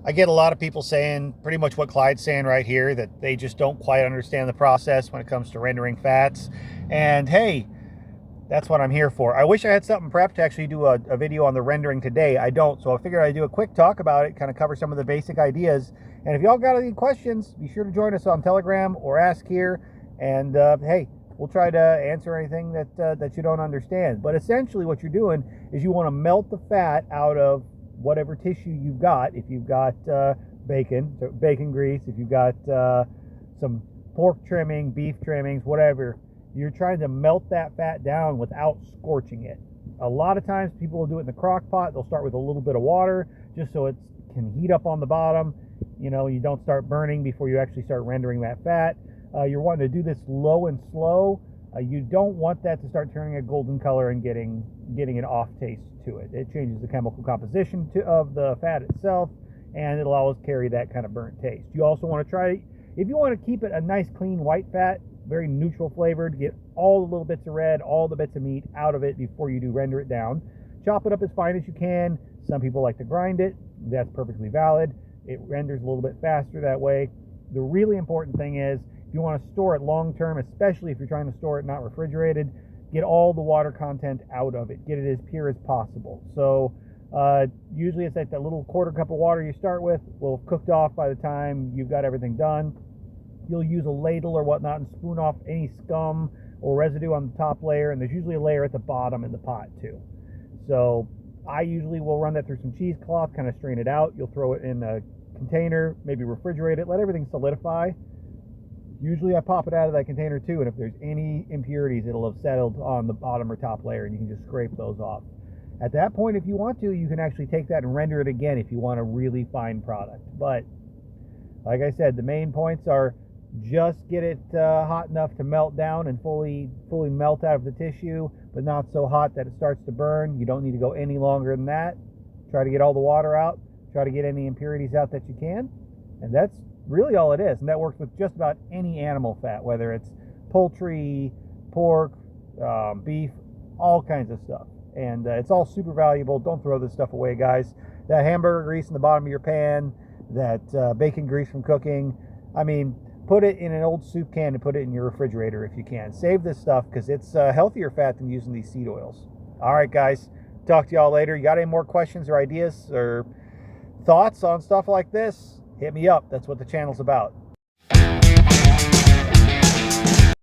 I get a lot of people saying pretty much what Clyde's saying right here, that they just don't quite understand the process when it comes to rendering fats. And hey, that's what I'm here for. I wish I had something prepped to actually do a video on the rendering today. I don't, so I figured I'd do a quick talk about it, kind of cover some of the basic ideas. And if y'all got any questions, be sure to join us on Telegram or ask here. And hey, we'll try to answer anything that you don't understand. But essentially what you're doing is you want to melt the fat out of whatever tissue you've got. If you've got bacon, so bacon grease, if you've got some pork trimming, beef trimmings, whatever, you're trying to melt that fat down without scorching it. A lot of times people will do it in the crock pot. They'll start with a little bit of water just so it can heat up on the bottom. You know, you don't start burning before you actually start rendering that fat. You're wanting to do this low and slow. You don't want that to start turning a golden color and getting an off taste to it. It changes the chemical composition of the fat itself, and it'll always carry that kind of burnt taste. You also want to try, if you want to keep it a nice clean white fat, very neutral flavored, get all the little bits of red, all the bits of meat out of it before you do render it down. Chop it up as fine as you can. Some people like to grind it. That's perfectly valid. It renders a little bit faster that way. The really important thing is, if you want to store it long term, especially if you're trying to store it not refrigerated, get all the water content out of it. Get it as pure as possible. So usually it's like that little quarter cup of water you start with will have cooked off by the time you've got everything done. You'll use a ladle or whatnot and spoon off any scum or residue on the top layer, and there's usually a layer at the bottom in the pot too. So I usually will run that through some cheesecloth, kind of strain it out. You'll throw it in a container, maybe refrigerate it, let everything solidify. Usually I pop it out of that container too, and if there's any impurities, it'll have settled on the bottom or top layer, and you can just scrape those off. At that point, if you want to, you can actually take that and render it again if you want a really fine product. But like I said, the main points are just get it hot enough to melt down and fully melt out of the tissue, but not so hot that it starts to burn. You don't need to go any longer than that. Try to get all the water out. Try to get any impurities out that you can. And that's really all it is. And that works with just about any animal fat, whether it's poultry, pork, beef, all kinds of stuff. And it's all super valuable. Don't throw this stuff away, guys. That hamburger grease in the bottom of your pan, that bacon grease from cooking, I mean, put it in an old soup can and put it in your refrigerator if you can. Save this stuff because it's healthier fat than using these seed oils. All right, guys. Talk to y'all later. You got any more questions or ideas or thoughts on stuff like this? Hit me up. That's what the channel's about.